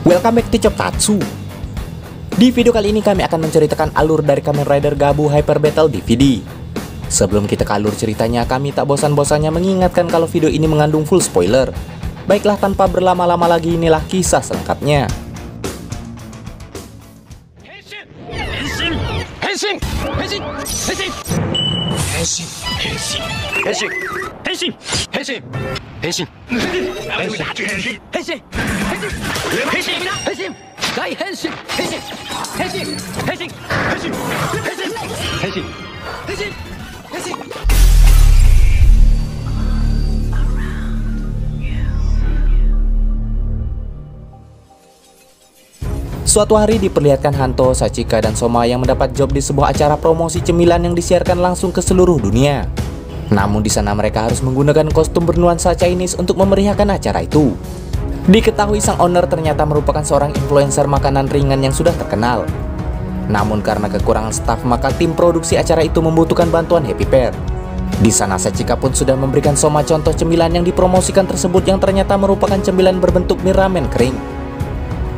Welcome back to Choptatsu. Di video kali ini kami akan menceritakan alur dari Kamen Rider Gabu Hyper Battle DVD. Sebelum kita ke alur ceritanya, kami tak bosan-bosannya mengingatkan kalau video ini mengandung full spoiler. Baiklah, tanpa berlama-lama lagi, inilah kisah selengkapnya. Suatu hari diperlihatkan Hanto, Sachika, dan Soma yang mendapat job di sebuah acara promosi cemilan yang disiarkan langsung ke seluruh dunia. Namun di sana mereka harus menggunakan kostum bernuansa Chinese untuk memeriahkan acara itu. Diketahui sang owner ternyata merupakan seorang influencer makanan ringan yang sudah terkenal. Namun karena kekurangan staf, maka tim produksi acara itu membutuhkan bantuan Happy Pair. Di sana Sachika pun sudah memberikan Soma contoh cemilan yang dipromosikan tersebut yang ternyata merupakan cemilan berbentuk mie ramen kering.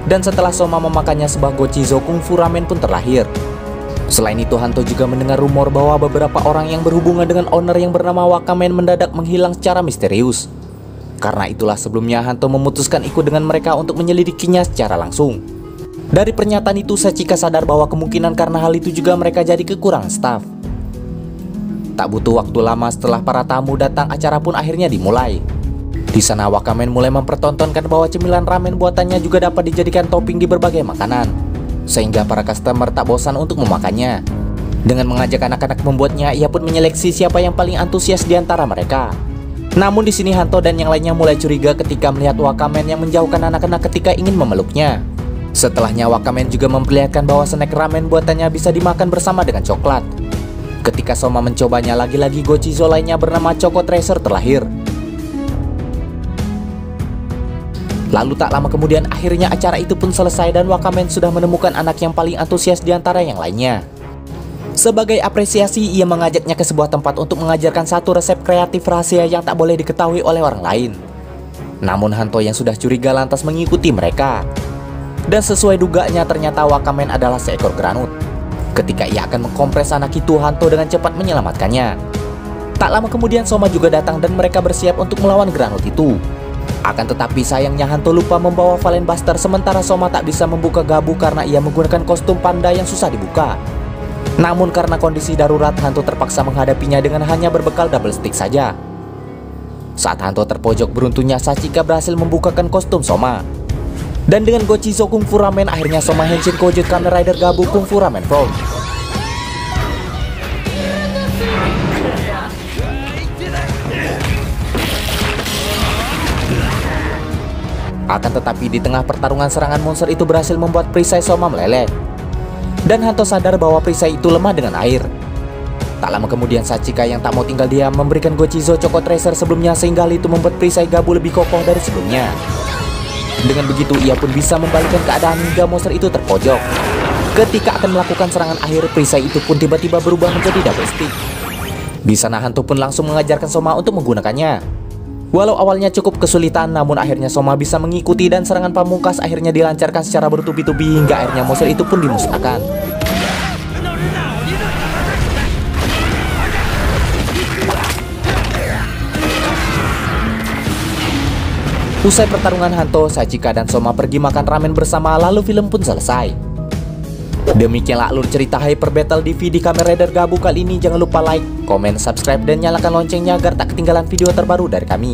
Dan setelah Soma memakannya, sebuah Gochizo Kungfu Ramen pun terlahir. Selain itu, Hanto juga mendengar rumor bahwa beberapa orang yang berhubungan dengan owner yang bernama Wakamen mendadak menghilang secara misterius. Karena itulah sebelumnya Hanto memutuskan ikut dengan mereka untuk menyelidikinya secara langsung. Dari pernyataan itu, Sachika sadar bahwa kemungkinan karena hal itu juga mereka jadi kekurangan staf. Tak butuh waktu lama setelah para tamu datang, acara pun akhirnya dimulai. Di sana Wakamen mulai mempertontonkan bahwa cemilan ramen buatannya juga dapat dijadikan topping di berbagai makanan, sehingga para customer tak bosan untuk memakannya. Dengan mengajak anak-anak membuatnya, ia pun menyeleksi siapa yang paling antusias di antara mereka. Namun di sini Hanto dan yang lainnya mulai curiga ketika melihat Wakamen yang menjauhkan anak-anak ketika ingin memeluknya. Setelahnya Wakamen juga memperlihatkan bahwa snack ramen buatannya bisa dimakan bersama dengan coklat. Ketika Soma mencobanya, lagi-lagi Gochizo lainnya bernama Choco Tracer terlahir. Lalu tak lama kemudian akhirnya acara itu pun selesai dan Wakamen sudah menemukan anak yang paling antusias di antara yang lainnya. Sebagai apresiasi, ia mengajaknya ke sebuah tempat untuk mengajarkan satu resep kreatif rahasia yang tak boleh diketahui oleh orang lain. Namun Hanto yang sudah curiga lantas mengikuti mereka. Dan sesuai dugaannya, ternyata Wakamen adalah seekor granut. Ketika ia akan mengkompres anak itu, Hanto dengan cepat menyelamatkannya. Tak lama kemudian Soma juga datang dan mereka bersiap untuk melawan granut itu. Akan tetapi sayangnya Hanto lupa membawa Valen Buster, sementara Soma tak bisa membuka Gabu karena ia menggunakan kostum panda yang susah dibuka. Namun karena kondisi darurat, Hanto terpaksa menghadapinya dengan hanya berbekal double stick saja. Saat Hanto terpojok, beruntungnya Sachika berhasil membukakan kostum Soma. Dan dengan Gochizo Kungfu Ramen, akhirnya Soma Henshin Kojut Kamen Rider Gabu Kungfu Ramen Form. Akan tetapi di tengah pertarungan, serangan monster itu berhasil membuat perisai Soma meleleh. Dan Hanto sadar bahwa perisai itu lemah dengan air. Tak lama kemudian Sachika yang tak mau tinggal diam memberikan Gochizo Choco Tracer sebelumnya, sehingga hal itu membuat perisai Gabu lebih kokoh dari sebelumnya. Dengan begitu ia pun bisa membalikkan keadaan hingga monster itu terpojok. Ketika akan melakukan serangan akhir, perisai itu pun tiba-tiba berubah menjadi double stick. Di sana Hanto pun langsung mengajarkan Soma untuk menggunakannya. Walau awalnya cukup kesulitan, namun akhirnya Soma bisa mengikuti dan serangan pamungkas akhirnya dilancarkan secara bertubi-tubi hingga akhirnya monster itu pun dimusnahkan. Usai pertarungan, Hanto, Sachika, dan Soma pergi makan ramen bersama, lalu film pun selesai. Demikianlah alur cerita Hyper Battle DVD Kamen Rider Gabu kali ini. Jangan lupa like, komen, subscribe, dan nyalakan loncengnya agar tak ketinggalan video terbaru dari kami.